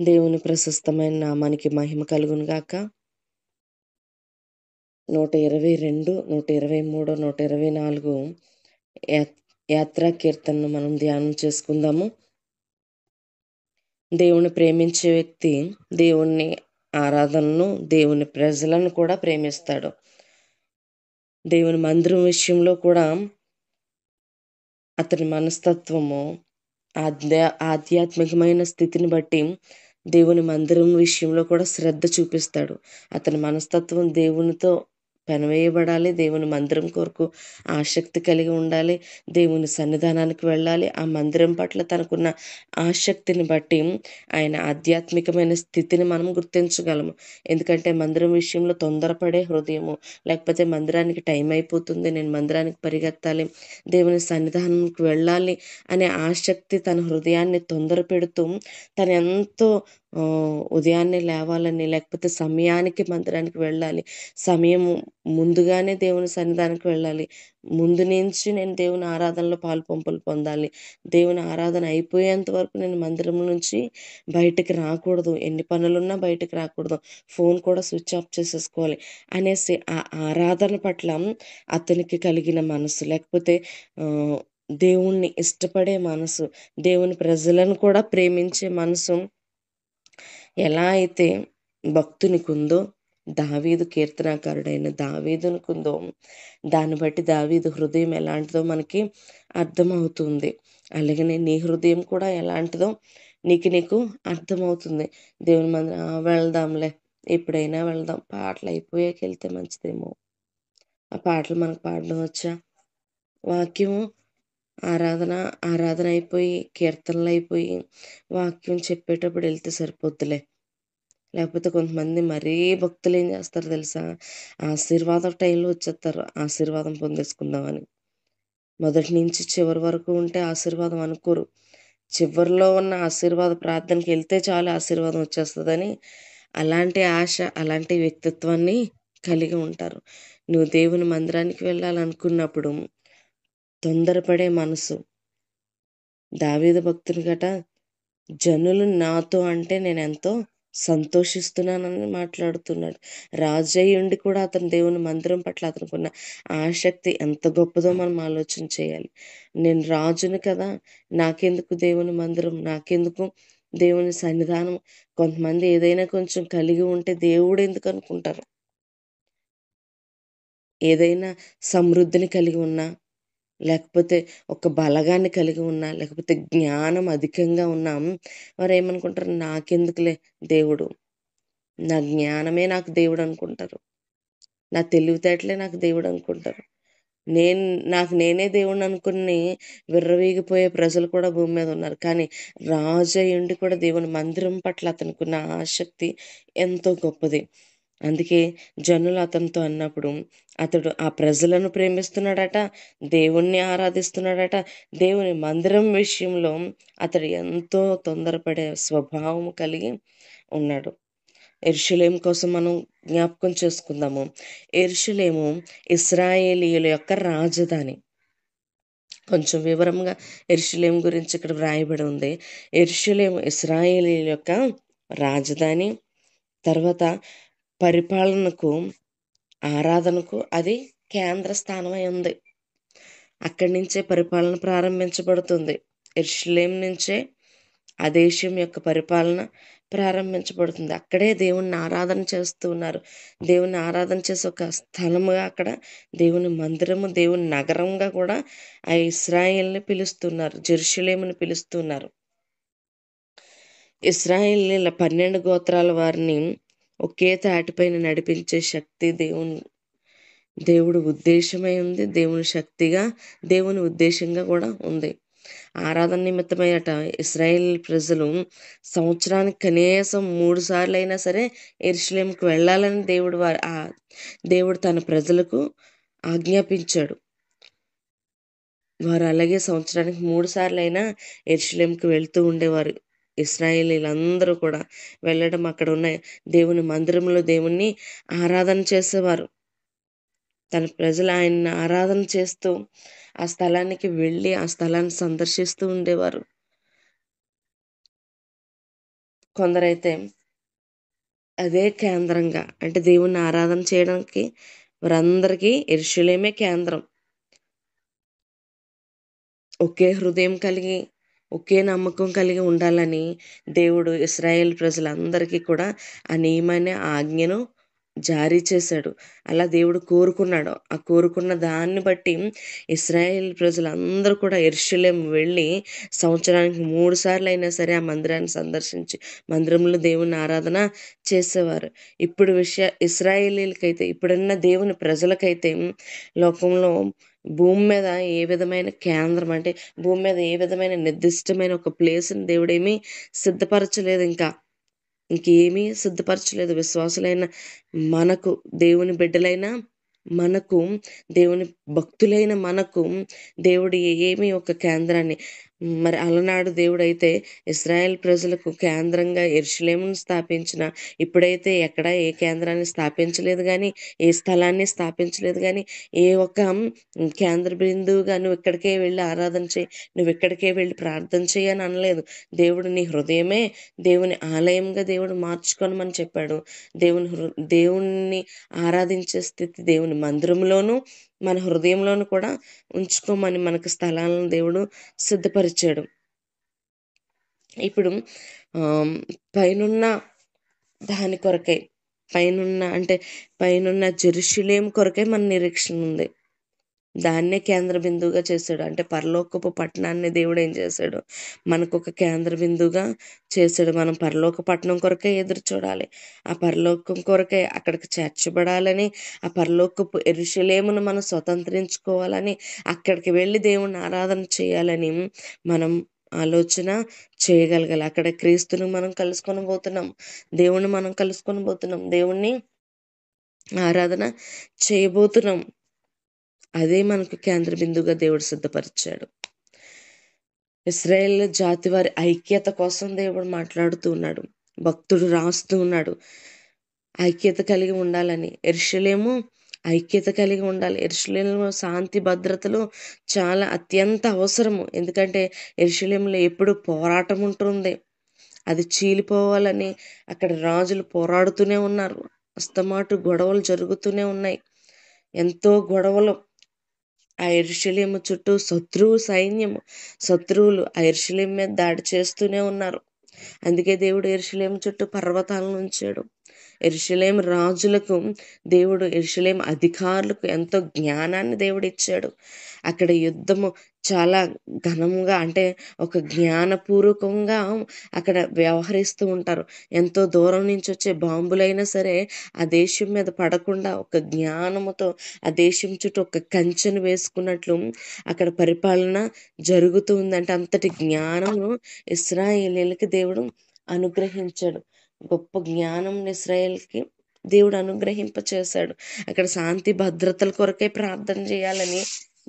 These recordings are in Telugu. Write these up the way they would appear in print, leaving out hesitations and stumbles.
దేవుని ప్రశస్తమైన నామానికి మహిమ కలుగును గాక. 122, 123, 124 యా యాత్రా కీర్తనను మనం ధ్యానం చేసుకుందాము. దేవుని ప్రేమించే వ్యక్తి దేవుని ఆరాధనను, దేవుని ప్రజలను కూడా ప్రేమిస్తాడు. దేవుని మందిరం విషయంలో కూడా అతని మనస్తత్వము, ఆధ్యాత్మికమైన స్థితిని బట్టి దేవుని మందిరం విషయంలో కూడా శ్రద్ధ చూపిస్తాడు. అతని మనస్తత్వం దేవునితో పెనవేయబడాలి. దేవుని మందిరం కొరకు ఆసక్తి కలిగి ఉండాలి. దేవుని సన్నిధానానికి వెళ్ళాలి. ఆ మందిరం పట్ల తనకున్న ఆసక్తిని బట్టి ఆయన ఆధ్యాత్మికమైన స్థితిని మనం గుర్తించగలము. ఎందుకంటే మందిరం విషయంలో తొందరపడే హృదయము, లేకపోతే మందిరానికి టైం అయిపోతుంది, నేను మందిరానికి పరిగెత్తాలి, దేవుని సన్నిధానంకి వెళ్ళాలి అనే ఆసక్తి తన హృదయాన్ని తొందర పెడుతూ తను ఎంతో ఉదయాన్నే లేవాలని, లేకపోతే సమయానికి మందిరానికి వెళ్ళాలి, సమయము ముందుగానే దేవుని సన్నిధానానికి వెళ్ళాలి, ముందు నుంచి నేను దేవుని ఆరాధనలో పాలుపంపులు పొందాలి, దేవుని ఆరాధన అయిపోయేంత వరకు నేను మందిరం నుంచి బయటికి రాకూడదు, ఎన్ని పనులున్నా బయటికి రాకూడదు, ఫోన్ కూడా స్విచ్ ఆఫ్ చేసేసుకోవాలి అనేసి ఆ ఆరాధన పట్ల అతనికి కలిగిన మనసు, లేకపోతే దేవుణ్ణి ఇష్టపడే మనసు, దేవుని ప్రజలను కూడా ప్రేమించే మనసు ఎలా అయితే భక్తునికుందో, దావీదు కీర్తనాకారుడైన దావీదునికుందో, దాన్ని బట్టి దావీదు హృదయం ఎలాంటిదో మనకి అర్థమవుతుంది. అలాగనే నీ హృదయం కూడా ఎలాంటిదో నీకు అర్థమవుతుంది. దేవుని మందిరం వెళ్దాంలే, ఎప్పుడైనా వెళ్దాం, పాటలు అయిపోయాక వెళ్తే మంచిదేమో. ఆ పాటలు మనకు పాడడం వచ్చా? వాక్యము ఆరాధన అయిపోయి, కీర్తనలు అయిపోయి, వాక్యం చెప్పేటప్పుడు వెళ్తే సరిపోద్దులే. లేకపోతే కొంతమంది మరీ భక్తులు ఏం చేస్తారు తెలుసా? ఆశీర్వాదం టైంలో వచ్చేస్తారు, ఆశీర్వాదం పొందేసుకుందామని. మొదటి నుంచి చివరి వరకు ఉంటే ఆశీర్వాదం అనుకోరు. చివరిలో ఉన్న ఆశీర్వాద ప్రార్థనకి వెళ్తే చాలు ఆశీర్వాదం వచ్చేస్తుందని అలాంటి ఆశ, అలాంటి వ్యక్తిత్వాన్ని కలిగి ఉంటారు. నువ్వు దేవుని మందిరానికి వెళ్ళాలనుకున్నప్పుడు తొందరపడే మనసు. దావీదు భక్తుని గట జనులు నాతో అంటే నేనెంతో సంతోషిస్తున్నానని మాట్లాడుతున్నాడు. రాజయ్యుండి కూడా అతను దేవుని మందిరం పట్ల అతనుకున్న ఆసక్తి ఎంత గొప్పదో మనం ఆలోచన చేయాలి. నేను రాజుని కదా, నాకెందుకు దేవుని మందిరం, నాకెందుకు దేవుని సన్నిధానం. కొంతమంది ఏదైనా కొంచెం కలిగి ఉంటే దేవుడు ఎందుకు అనుకుంటారు. ఏదైనా సమృద్ధిని కలిగి ఉన్నా, లేకపోతే ఒక బలగాన్ని కలిగి ఉన్నా, లేకపోతే జ్ఞానం అధికంగా ఉన్నా వారేమనుకుంటారు, నాకెందుకులే దేవుడు, నా జ్ఞానమే నాకు దేవుడు అనుకుంటారు, నా తెలివితేటలే నాకు దేవుడు అనుకుంటారు. నేను నాకు నేనే దేవుడిని అనుకుని విర్రవీగిపోయే ప్రజలు కూడా భూమి మీద ఉన్నారు. కానీ రాజు అయ్యుండి కూడా దేవుని మందిరం పట్ల అతనుకున్న ఆసక్తి ఎంతో గొప్పది. అందుకే జనులు అతనితో అన్నప్పుడు అతడు ఆ ప్రజలను ప్రేమిస్తున్నాడట, దేవుణ్ణి ఆరాధిస్తున్నాడట. దేవుని మందిరం విషయంలో అతడు ఎంతో తొందరపడే స్వభావం కలిగి ఉన్నాడు. యెరూషలేము కోసం మనం జ్ఞాపకం చేసుకుందాము. యెరూషలేము ఇశ్రాయేలీయుల యొక్క రాజధాని. కొంచెం వివరంగా యెరూషలేము గురించి ఇక్కడ వ్రాయబడి ఉంది. యెరూషలేము ఇశ్రాయేలీయుల యొక్క రాజధాని. తర్వాత పరిపాలనకు, ఆరాధనకు అది కేంద్ర స్థానమై ఉంది. అక్కడి నుంచే పరిపాలన ప్రారంభించబడుతుంది. యెరూషలేము నుంచే ఆ దేశం యొక్క పరిపాలన ప్రారంభించబడుతుంది. అక్కడే దేవుణ్ణి ఆరాధన చేస్తూ ఉన్నారు. దేవుణ్ణి ఆరాధన చేసే ఒక స్థలముగా అక్కడ దేవుని మందిరము, దేవుని నగరంగా కూడా ఆ ఇశ్రాయేల్ని పిలుస్తున్నారు, జెరూషలేముని పిలుస్తున్నారు. ఇశ్రాయేలీయుల 12 గోత్రాల వారిని ఒకే తాటిపైన నడిపించే శక్తి దేవుడు ఉద్దేశమై ఉంది. దేవుని శక్తిగా, దేవుని ఉద్దేశంగా కూడా ఉంది. ఆరాధన నిమిత్తమయ్యట ఇశ్రాయేల్ ప్రజలు సంవత్సరానికి కనీసం 3 సార్లు అయినా సరే యెరూషలేముకి వెళ్ళాలని దేవుడు తన ప్రజలకు ఆజ్ఞాపించాడు. వారు అలాగే సంవత్సరానికి 3 సార్లైనా యెరూషలేముకి వెళ్తూ ఉండేవారు. ఇశ్రాయేలీయులందరూ కూడా వెళ్ళడం, అక్కడ ఉన్న దేవుని మందిరంలో దేవుణ్ణి ఆరాధన చేసేవారు. తన ప్రజలు ఆయన్ని ఆరాధన చేస్తూ ఆ స్థలానికి వెళ్ళి ఆ స్థలాన్ని సందర్శిస్తూ ఉండేవారు. కొందరైతే అదే కేంద్రంగా అంటే దేవుణ్ణి ఆరాధన చేయడానికి వారందరికీ యెరూషలేమే కేంద్రం. ఒకే హృదయం కలిగి, ఒకే నమ్మకం కలిగి ఉండాలని దేవుడు ఇశ్రాయేల్ ప్రజలందరికీ కూడా ఆ నియమాన్ని, ఆజ్ఞను జారీ చేశాడు. అలా దేవుడు కోరుకున్నాడు. ఆ కోరుకున్న దాన్ని బట్టి ఇశ్రాయేల్ ప్రజలందరూ కూడా యెరూషలేము వెళ్ళి సంవత్సరానికి 3 సార్లయినా సరే ఆ మందిరాన్ని సందర్శించి, మందిరంలో దేవుని ఆరాధన చేసేవారు. ఇప్పుడు ఇశ్రాయేలీయులకైతే, ఇప్పుడున్న దేవుని ప్రజలకైతే లోకంలో భూమి మీద ఏ విధమైన కేంద్రం అంటే, భూమి మీద ఏ విధమైన నిర్దిష్టమైన ఒక ప్లేస్‌ని దేవుడేమీ సిద్ధపరచలేదింకా. ఇంకేమీ సిద్ధపరచలేదు. విశ్వాసులైన మనకు, దేవుని బిడ్డలైన మనకు, దేవుని భక్తులైన మనకు దేవుడు ఏమి ఒక కేంద్రాన్ని మరి అలనాడు దేవుడైతే ఇశ్రాయేల్ ప్రజలకు కేంద్రంగా యెరూషలేమును స్థాపించిన, ఇప్పుడైతే ఎక్కడ ఏ కేంద్రాన్ని స్థాపించలేదు గానీ, ఏ స్థలాన్ని స్థాపించలేదు గానీ, ఏ ఒక్క కేంద్ర బిందువుగా నువ్విక్కడికే వెళ్లి ఆరాధన చెయి, నువ్విక్కడికే వెళ్లి ప్రార్థన చెయ్యి అని అనలేదు. దేవుడు నీ హృదయమే దేవుని ఆలయంగా దేవుడు మార్చుకొనమని చెప్పాడు. దేవుణ్ణి ఆరాధించే స్థితి దేవుని మందిరంలోనూ, మన హృదయంలోను కూడా ఉంచుకోమని మనకు స్థలాలను దేవుడు సిద్ధపరిచాడు. ఇప్పుడు ఆహ్, పైనున్న దాని కొరకై, అంటే పైనున్న జెరూషలేము కొరకై మన నిరీక్షణ ఉంది. దాన్నే కేంద్ర బిందువుగా చేశాడు. అంటే పరలోకపు పట్టణాన్ని దేవుడేం చేశాడు, మనకొక కేంద్ర బిందువుగా చేశాడు. మనం పరలోక పట్టణం కొరకే ఎదురు చూడాలి. ఆ పరలోకం కొరకే అక్కడికి చేర్చబడాలని, ఆ పరలోకపు యెరూషలేమును మనం స్వతంత్రించుకోవాలని, అక్కడికి వెళ్ళి దేవుణ్ణి ఆరాధన చేయాలని మనం ఆలోచన చేయగలగాలి. అక్కడ క్రీస్తుని మనం కలుసుకొనబోతున్నాం. దేవుణ్ణి మనం కలుసుకొనబోతున్నాం. దేవుణ్ణి ఆరాధన చేయబోతున్నాం. అదే మనకు కేంద్ర బిందువుగా దేవుడు సిద్ధపరిచాడు. ఇశ్రాయేలు జాతి వారి ఐక్యత కోసం దేవుడు మాట్లాడుతూ ఉన్నాడు. భక్తుడు రాస్తూ ఉన్నాడు. ఐక్యత కలిగి ఉండాలని. యెరూషలేము ఐక్యత కలిగి ఉండాలి. యెరూషలేములో శాంతి భద్రతలు చాలా అత్యంత అవసరము. ఎందుకంటే యెరూషలేములో ఎప్పుడు పోరాటం ఉంటుంది. అది చీలిపోవాలని అక్కడ రాజులు పోరాడుతూనే ఉన్నారు. అస్తమాటు గొడవలు జరుగుతూనే ఉన్నాయి. ఎంతో గొడవలు. ఆ యెరూషలేము చుట్టూ శత్రువులు ఆ యెరూషలేము మీద దాడి చేస్తూనే ఉన్నారు. అందుకే దేవుడు యెరూషలేము చుట్టూ పర్వతాలను ఉంచాడు. యెరూషలేము రాజులకు దేవుడు, యెరూషలేము అధికారులకు ఎంతో జ్ఞానాన్ని దేవుడిచ్చాడు. అక్కడ యుద్ధము చాలా ఘనంగా అంటే ఒక జ్ఞానపూర్వకంగా అక్కడ వ్యవహరిస్తూ ఉంటారు. ఎంతో దూరం నుంచి వచ్చే బాంబులైనా సరే ఆ దేశం మీద పడకుండా ఒక జ్ఞానముతో ఆ దేశం చుట్టూ ఒక కంచెను వేసుకున్నట్లు అక్కడ పరిపాలన జరుగుతూ ఉందంటే అంతటి జ్ఞానము ఇశ్రాయేలీయులకి దేవుడు అనుగ్రహించాడు. గొప్ప జ్ఞానం ఇశ్రాయేల్‌కి దేవుడు అనుగ్రహింప చేశాడు. అక్కడ శాంతి భద్రతల కొరకే ప్రార్థన చేయాలని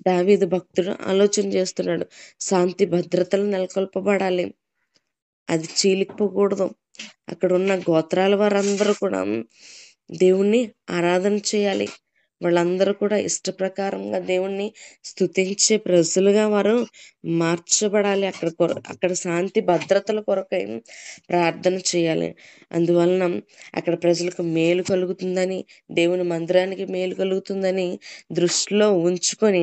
దావీదు భక్తుడు ఆలోచన చేస్తున్నాడు. శాంతి భద్రతలు నెలకొల్పబడాలి. అది చీలిపోకూడదు. అక్కడున్న గోత్రాల వారందరూ కూడా దేవుణ్ణి ఆరాధన చేయాలి. వాళ్ళందరూ కూడా ఇష్టప్రకారంగా దేవుణ్ణి స్తుతించే ప్రజలుగా వారు మార్చబడాలి. అక్కడ శాంతి భద్రతల కొరకై ప్రార్థన చేయాలి. అందువలన అక్కడ ప్రజలకు మేలు కలుగుతుందని, దేవుని మందిరానికి మేలు కలుగుతుందని దృష్టిలో ఉంచుకొని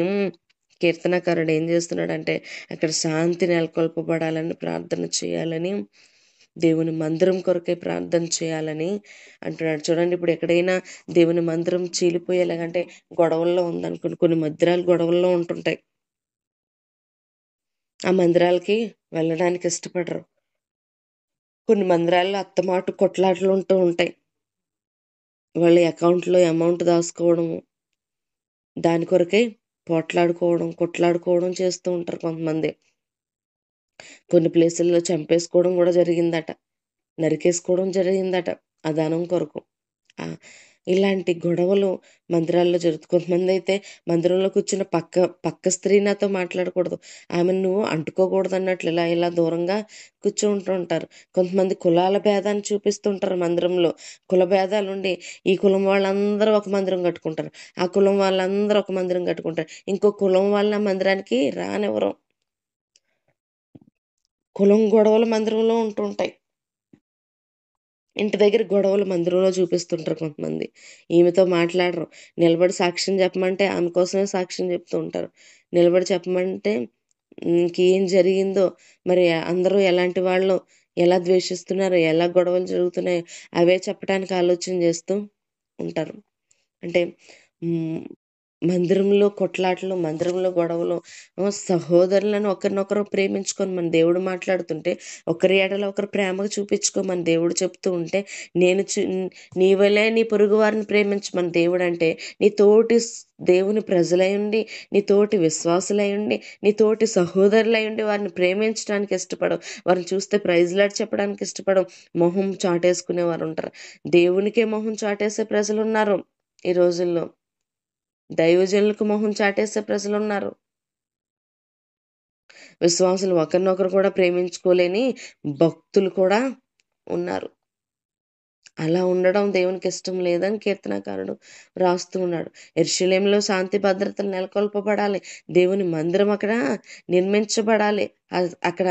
కీర్తనకారుడు ఏం చేస్తున్నాడంటే అక్కడ శాంతి నెలకొల్పబడాలని ప్రార్థన చేయాలని, దేవుని మందిరం కొరకే ప్రార్థన చేయాలని అంటున్నాడు. చూడండి, ఇప్పుడు ఎక్కడైనా దేవుని మందిరం చీలిపోయేలాగంటే గొడవల్లో ఉందనుకోండి, కొన్ని మందిరాలు గొడవల్లో ఉంటుంటాయి. ఆ మందిరాలకి వెళ్ళడానికి ఇష్టపడరు. కొన్ని మందిరాల్లో అత్తమాటు కొట్లాటలు ఉంటూ ఉంటాయి. వాళ్ళ అకౌంట్‌లో అమౌంట్ దాసుకోవడము, దాని కొరకై కొట్లాడుకోవడం చేస్తూ ఉంటారు కొంతమంది. కొన్ని ప్లేసుల్లో చంపేసుకోవడం గూడా జరిగిందట. నరికేసుకోవడం జరిగిందట ఆ ధనం కొరకు. ఆ! ఇలాంటి గొడవలు మందిరాల్లో కొంతమందైతే మందిరంలో కూర్చున్న పక్క స్త్రీ నాతో మాట్లాడకూడదు, ఆమెను నువ్వు అంటుకోకూడదన్నట్లు ఇలా ఇలా దూరంగా కూర్చుంటూ ఉంటారు. కొంతమంది కులాల భేదాన్ని చూపిస్తుంటారు మందిరంలో. కుల భేదాలుండి ఈ కులం వాళ్ళందరూ ఒక మందిరం కట్టుకుంటారు. ఆ కులం వాళ్ళందరూ ఒక మందిరం కట్టుకుంటారు. ఇంకో కులం వాళ్ళని ఆ మందిరానికి రానివ్వరు. కులం గొడవలు మందిరంలో ఉంటుంటాయి. ఇంటి దగ్గర గొడవలు మందిరంలో చూపిస్తుంటారు కొంతమంది. ఈమెతో మాట్లాడరు. నిలబడి సాక్ష్యం చెప్పమంటే ఆమె కోసమే సాక్ష్యం చెప్తూ ఉంటారు. నిలబడి చెప్పమంటే ఇంకేం జరిగిందో, మరి అందరూ ఎలాంటి వాళ్ళో, ఎలా ద్వేషిస్తున్నారో, ఎలా గొడవలు జరుగుతున్నాయో అవే చెప్పటానికి ఆలోచన చేస్తూ ఉంటారు. అంటే హ్మ్. మందిరంలో కొట్లాటలు, మందిరంలో గొడవలు, సహోదరులను ఒకరినొకరు ప్రేమించుకొని మన దేవుడు మాట్లాడుతుంటే, ఒకరి ఎడల ఒకరు ప్రేమగా చూపించుకోమని దేవుడు చెప్తూ ఉంటే, నేను నీ వలే నీ పొరుగు వారిని ప్రేమించమని దేవుడంటే, నీ తోటి దేవుని ప్రజలయుండి, నీ తోటి విశ్వాసులయుండి, నీ తోటి సహోదరులయుండి వారిని ప్రేమించడానికి ఇష్టపడవు. వారిని చూస్తే ప్రైజ్ లార్డ్ చెప్పడానికి ఇష్టపడవు. మొహం చాటేసుకునేవారు ఉంటారు. దేవునికే మొహం చాటేసే ప్రజలున్నారు ఈ రోజుల్లో. దైవజనులకు మొహం చాటేసే ప్రజలున్నారు. విశ్వాసులు ఒకరినొకరు కూడా ప్రేమించుకోలేని భక్తులు కూడా ఉన్నారు. అలా ఉండడం దేవునికి ఇష్టం లేదని కీర్తనకారుడు రాస్తూ ఉన్నాడు. యెరూషలేములో శాంతి భద్రతలు నెలకొల్పబడాలి. దేవుని మందిరం అక్కడ నిర్మించబడాలి. అక్కడ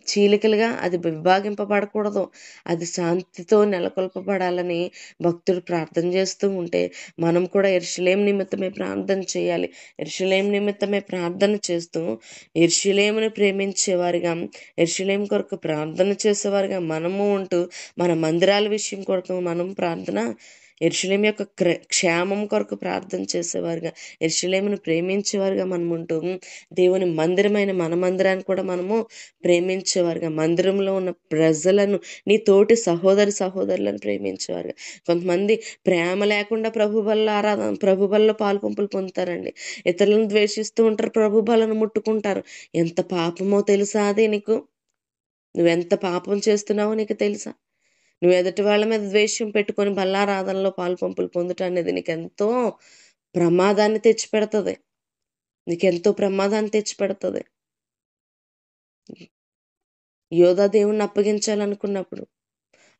చీలికలుగా అది విభాగింపబడకూడదు. అది శాంతితో నెలకొల్పబడాలని భక్తుడు ప్రార్థన చేస్తూ ఉంటే, మనం కూడా యెరూషలేము నిమిత్తమే ప్రార్థన చేయాలి. యెరూషలేము నిమిత్తమే ప్రార్థన చేస్తూ, యెరూషలేమును ప్రేమించేవారిగా, యెరూషలేము కొరకు ప్రార్థన చేసేవారిగా మనము ఉంటూ, మన మందిరాల విషయం కొరకు మనం ప్రార్థన, యెరూషలేము యొక్క క్షేమం కొరకు ప్రార్థన చేసేవారుగా, యెరూషలేమును ప్రేమించేవారుగా మనం ఉంటూ, దేవుని మందిరమైన మన మందిరాన్ని కూడా మనము ప్రేమించేవారుగా, మందిరంలో ఉన్న ప్రజలను, నీ తోటి సహోదరులను ప్రేమించేవారుగా. కొంతమంది ప్రేమ లేకుండా ప్రభు బల్లో పాలుపంపులు పొందుతారండి. ఇతరులను ద్వేషిస్తూ ఉంటారు, ప్రభు బలను ముట్టుకుంటారు. ఎంత పాపమో తెలుసా అది నీకు? నువ్వెంత పాపం చేస్తున్నావో నీకు తెలుసా? నువ్వు ఎదుటి వాళ్ళ మీద ద్వేషం పెట్టుకొని బల్లారాధనలో పాలుపంపులు పొందుట అనేది నీకెంతో ప్రమాదాన్ని తెచ్చిపెడతది. నీకెంతో ప్రమాదాన్ని తెచ్చిపెడతది. యోధా దేవుణ్ణి అప్పగించాలనుకున్నప్పుడు,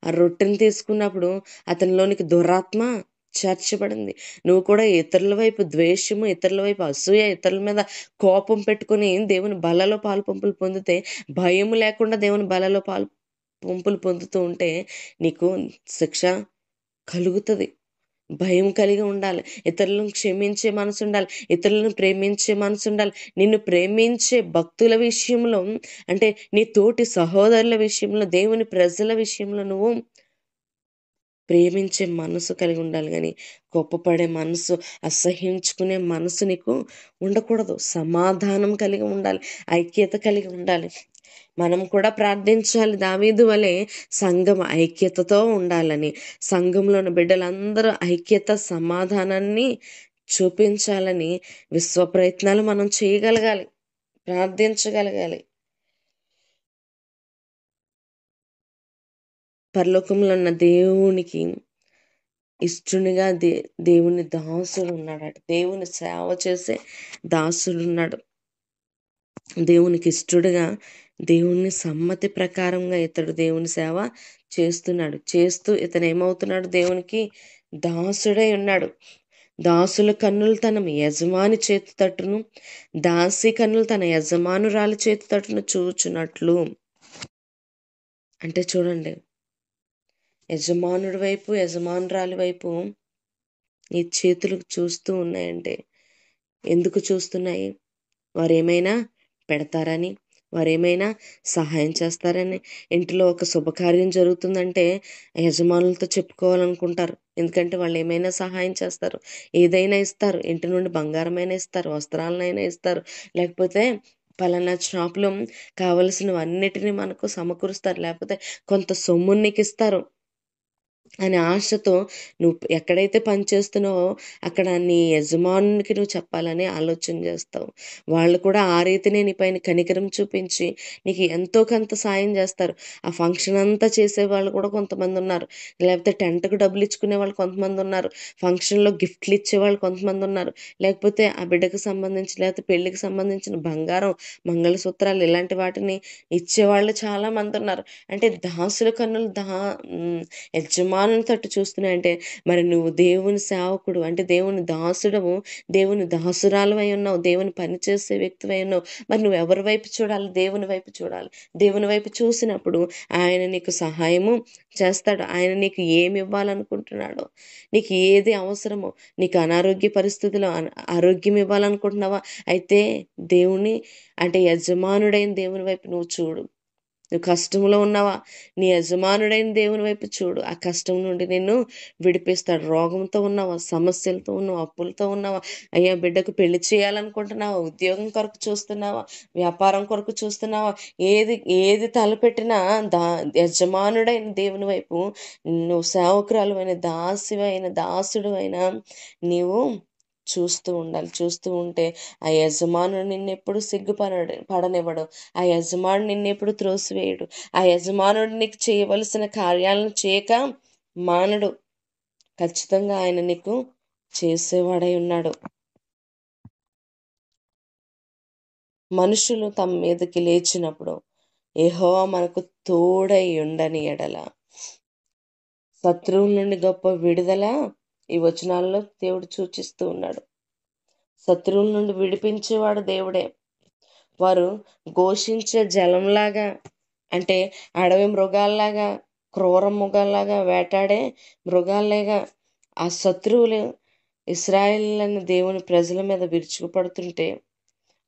ఆ రొట్టెని తీసుకున్నప్పుడు అతనిలోనికి దురాత్మ చేర్చబడింది. నువ్వు కూడా ఇతరుల వైపు ద్వేషము, ఇతరుల వైపు అసూయ, ఇతరుల మీద కోపం పెట్టుకొని దేవుని బలలో పాలుపంపులు పొందితే, భయం లేకుండా దేవుని బలలో పాలుపంపులు పొందుతూ ఉంటే నీకు శిక్ష కలుగుతది. భయం కలిగి ఉండాలి. ఇతరులను క్షమించే మనసుండాలి. ఇతరులను ప్రేమించే మనసుండాలి. నిన్ను ప్రేమించే భక్తుల విషయంలో, అంటే నీ తోటి సహోదరుల విషయంలో, దేవుని ప్రజల విషయంలో నువ్వు ప్రేమించే మనసు కలిగి ఉండాలి గానీ, కోప్పపడే మనసు, అసహ్యించుకునే మనసు నీకు ఉండకూడదు. సమాధానం కలిగి ఉండాలి. ఐక్యత కలిగి ఉండాలి. మనం కూడా ప్రార్థించాలి దావీదు వలె సంఘం ఐక్యతతో ఉండాలని. సంఘంలో ఉన్న బిడ్డలందరూ ఐక్యత, సమాధానాన్ని చూపించాలని విశ్వ ప్రయత్నాలు మనం చేయగలగాలి. ప్రార్థించగలగాలి. పరలోకంలో ఉన్న దేవునికి ఇష్టునిగా దేవుని దాసుడు ఉన్నాడట. దేవుని సేవ చేసే దాసుడున్నాడు. దేవునికి ఇష్టడుగా, దేవుని సమ్మతి ప్రకారంగా ఇతడు దేవుని సేవ చేస్తున్నాడు. చేస్తూ ఇతను ఏమవుతున్నాడు? దేవునికి దాసుడై ఉన్నాడు. దాసుల కన్నులు తన యజమాని చేతి తట్టును, దాసి కన్నులు తన యజమానురాలి చేతి తట్టును చూచున్నట్లు. అంటే చూడండి, యజమానుడి వైపు, యజమానురాలి వైపు నీ చేతులు చూస్తూ ఉన్నాయంటే ఎందుకు చూస్తున్నాయి? వారేమైనా పెడతారని, వారేమైనా సహాయం చేస్తారని. ఇంటిలో ఒక శుభకార్యం జరుగుతుందంటే యజమానులతో చెప్పుకోవాలనుకుంటారు. ఎందుకంటే వాళ్ళు ఏమైనా సహాయం చేస్తారు, ఏదైనా ఇస్తారు. ఇంటి నుండి బంగారమైనా ఇస్తారు, వస్త్రాలనైనా ఇస్తారు, లేకపోతే పలానా షాప్లో కావలసినవన్నిటిని మనకు సమకూరుస్తారు, లేకపోతే కొంత సొమ్ముని నీకు ఇస్తారు అనే ఆశతో నువ్వు ఎక్కడైతే పని చేస్తున్నావో అక్కడ నీ యజమానునికి నువ్వు చెప్పాలని ఆలోచన చేస్తావు. వాళ్ళు కూడా ఆ రీతినే నీ పైన కనికరం చూపించి నీకు ఎంతో కొంత సాయం చేస్తారు. ఆ ఫంక్షన్ అంతా చేసేవాళ్ళు కూడా కొంతమంది ఉన్నారు, లేకపోతే టెంట్కు డబ్బులు ఇచ్చుకునే వాళ్ళు కొంతమంది ఉన్నారు, ఫంక్షన్లో గిఫ్ట్లు ఇచ్చేవాళ్ళు కొంతమంది ఉన్నారు, లేకపోతే ఆ బిడ్డకు సంబంధించి, లేకపోతే పెళ్ళికి సంబంధించిన బంగారం, మంగళసూత్రాలు ఇలాంటి వాటిని ఇచ్చేవాళ్ళు చాలామంది ఉన్నారు. అంటే దాసుల కన్నులు యజమానుల యజమానుని తట్టు చూస్తున్నాయంటే మరి నువ్వు దేవుని సేవకుడు అంటే దేవుని దాసుడవు, దేవుని దాసురాలవై ఉన్నావు, దేవుని పని చేసే వ్యక్తివై ఉన్నావు. మరి నువ్వు ఎవరి వైపు చూడాలి? దేవుని వైపు చూడాలి. దేవుని వైపు చూసినప్పుడు ఆయన నీకు సహాయము చేస్తాడు. ఆయన నీకు ఏమి ఇవ్వాలనుకుంటున్నాడో, నీకు ఏది అవసరమో, నీకు అనారోగ్య పరిస్థితిలో ఆరోగ్యం ఇవ్వాలనుకుంటున్నావా? అయితే దేవుని అంటే యజమానుడైన దేవుని వైపు నువ్వు చూడు. నువ్వు కష్టంలో ఉన్నావా? నీ యజమానుడైన దేవుని వైపు చూడు. ఆ కష్టం నుండి నిన్ను విడిపిస్తాడు. రోగంతో ఉన్నావా? సమస్యలతో ఉన్నావా? అప్పులతో ఉన్నావా? అయ్యా బిడ్డకు పెళ్లి చేయాలనుకుంటున్నావా? ఉద్యోగం కొరకు చూస్తున్నావా? వ్యాపారం కొరకు చూస్తున్నావా? ఏది ఏది తలపెట్టినా దా యజమానుడైన దేవుని వైపు నువ్వు సేవకురాలువైన దాసివైన దాసుడు అయినా నీవు చూస్తూ ఉండాలి. చూస్తూ ఉంటే ఆ యజమానుడు నిన్నెప్పుడు పడనివ్వడు. ఆ యజమానుడు నిన్నెప్పుడు త్రోసివేయడు. ఆ యజమానుడు నీకు చేయవలసిన కార్యాలను చేయక మానడు. ఖచ్చితంగా ఆయన నీకు చేసేవాడై ఉన్నాడు. మనుషులు తమ మీదకి లేచినప్పుడు యెహోవా మనకు తోడై ఉండని ఎడల శత్రువుల నుండి గొప్ప విడుదల ఈ వచనాల్లో దేవుడు సూచిస్తూ ఉన్నాడు. శత్రువుల నుండి విడిపించేవాడు దేవుడే. వారు ఘోషించే జలంలాగా అంటే అడవి మృగాల్లాగా, క్రూర మృగాల్లాగా, వేటాడే మృగాల్లాగా ఆ శత్రువులు ఇశ్రాయేలీయులైన దేవుని ప్రజల మీద విరుచుకుపడుతుంటే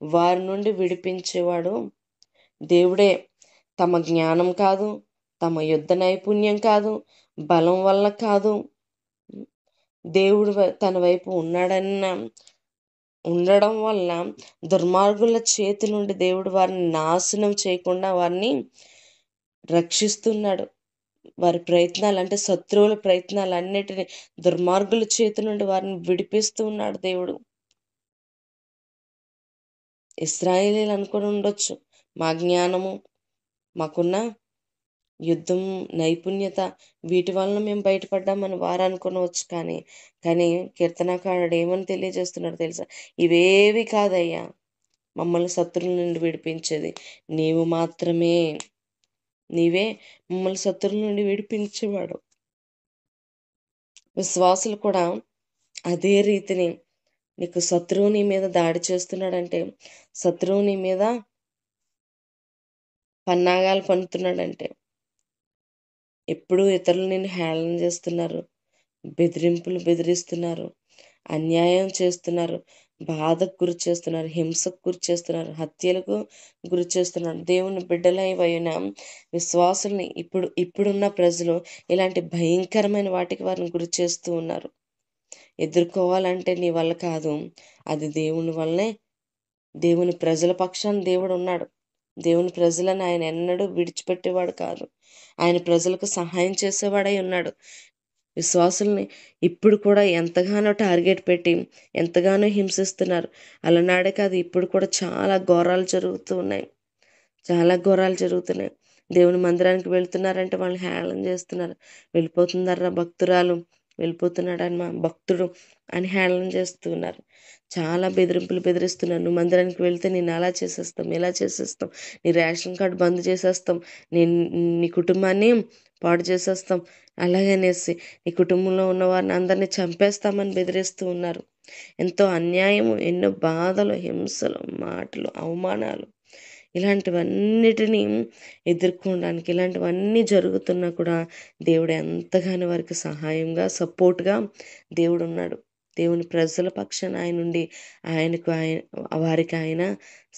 వారి నుండి విడిపించేవాడు దేవుడే. తమ జ్ఞానం కాదు, తమ యుద్ధ నైపుణ్యం కాదు, బలం వల్ల కాదు, దేవుడు తన వైపు ఉండడం వల్ల దుర్మార్గుల చేతి నుండి దేవుడు వారిని నాశనం చేయకుండా వారిని రక్షిస్తున్నాడు. వారి ప్రయత్నాలు అంటే శత్రువుల ప్రయత్నాలు అన్నిటిని దుర్మార్గుల చేతి నుండి వారిని విడిపిస్తూ ఉన్నాడు దేవుడు. ఇశ్రాయేలీయులు అనుకుని ఉండొచ్చు, మా జ్ఞానము, మాకున్న యుద్ధం నైపుణ్యత వీటి వలన మేము బయటపడ్డామని వారు అనుకోవచ్చు. కానీ కీర్తనాకారుడు ఏమని తెలియజేస్తున్నాడు తెలుసా? ఇవేవి కాదయ్యా మమ్మల్ని శత్రువుల నుండి విడిపించేది నీవు మాత్రమే. నీవే మమ్మల్ని శత్రువుల నుండి విడిపించేవాడు. విశ్వాసులు కూడా అదే రీతిని నీకు శత్రువు నీ మీద దాడి చేస్తున్నాడంటే, శత్రువు నీ మీద పన్నాగాలు పన్నుతున్నాడంటే, ఎప్పుడు ఇతరులు నిన్ను హేళన చేస్తున్నారు, బెదిరిస్తున్నారు, అన్యాయం చేస్తున్నారు, బాధకు గురి చేస్తున్నారు, హింసకు గురి చేస్తున్నారు, హత్యలకు గురి చేస్తున్నారు. దేవుని బిడ్డలైన విశ్వాసుల్ని ఇప్పుడున్న ప్రజలు ఇలాంటి భయంకరమైన వాటికి వారిని గురి చేస్తూ ఉన్నారు. ఎదుర్కోవాలంటే నీ వల్ల కాదు, అది దేవుని వల్లనే. దేవుని ప్రజల పక్షాన దేవుడు ఉన్నాడు. దేవుని ప్రజలను ఆయన ఎన్నడూ విడిచిపెట్టేవాడు కాదు. ఆయన ప్రజలకు సహాయం చేసేవాడై ఉన్నాడు. విశ్వాసుల్ని ఇప్పుడు కూడా ఎంతగానో టార్గెట్ పెట్టి ఎంతగానో హింసిస్తున్నారు. అలనాడే కాదు, ఇప్పుడు కూడా చాలా ఘోరాలు జరుగుతున్నాయి. దేవుని మందిరానికి వెళ్తున్నారంటే వాళ్ళని హేళన చేస్తున్నారు. వెళ్ళిపోతున్నారా భక్తురాలు, వెళ్ళిపోతున్నాడని మా భక్తుడు అని హేళన చేస్తున్నారు. చాలా బెదిరిస్తున్నారు. నువ్వు మందిరానికి వెళ్తే నేను అలా చేసేస్తాం, ఇలా చేసేస్తాం, నీ రేషన్ కార్డు బంద్ చేసేస్తాం, నీ కుటుంబాన్ని పాడు చేసేస్తాం, అలాగనేసి నీ కుటుంబంలో ఉన్న వారిని అందరినీ చంపేస్తామని బెదిరిస్తూ ఉన్నారు. ఎంతో అన్యాయము, ఎన్నో బాధలు, హింసలు, మాటలు, అవమానాలు, ఇలాంటివన్నిటినీ ఎదుర్కోవడానికి ఇలాంటివన్నీ జరుగుతున్నా కూడా దేవుడు ఎంతగానో వారికి సహాయంగా, సపోర్ట్గా దేవుడు ఉన్నాడు. దేవుని ప్రజల పక్షాన ఆయన నుండి వారికి ఆయన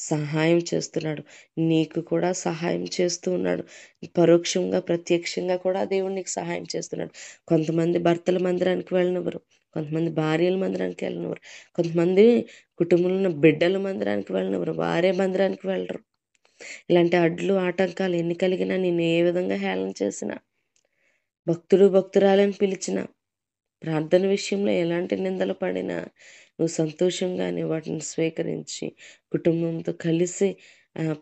సహాయం చేస్తున్నాడు. నీకు కూడా సహాయం చేస్తూ ఉన్నాడు. పరోక్షంగా ప్రత్యక్షంగా కూడా దేవుడు నీకు సహాయం చేస్తున్నాడు. కొంతమంది భర్తల మందిరానికి వెళ్ళినవారు, కొంతమంది భార్యల మందిరానికి వెళ్ళినవారు, కొంతమంది కుటుంబంలో ఉన్న బిడ్డల మందిరానికి వెళ్ళినవారు, వారే మందిరానికి వెళ్ళరు. ఇలాంటి అడ్లు ఆటంకాలు ఎన్ని కలిగినా, నేను ఏ విధంగా హేళన చేసినా, భక్తురాలని పిలిచిన, ప్రార్థన విషయంలో ఎలాంటి నిందలు పడినా నువ్వు సంతోషంగానే వాటిని స్వీకరించి కుటుంబంతో కలిసి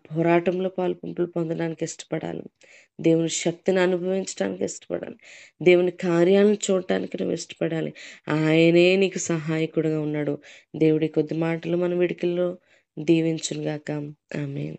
పోరాటంలో పాల్పంపులు పొందడానికి ఇష్టపడాలి. దేవుని శక్తిని అనుభవించడానికి ఇష్టపడాలి. దేవుని కార్యాలను చూడటానికి నువ్వు ఇష్టపడాలి. ఆయనే నీకు సహాయకుడిగా ఉన్నాడు. దేవుడి కొద్ది మాటలు మన విడికిల్లో దీవించునుగాక. ఆమేన్.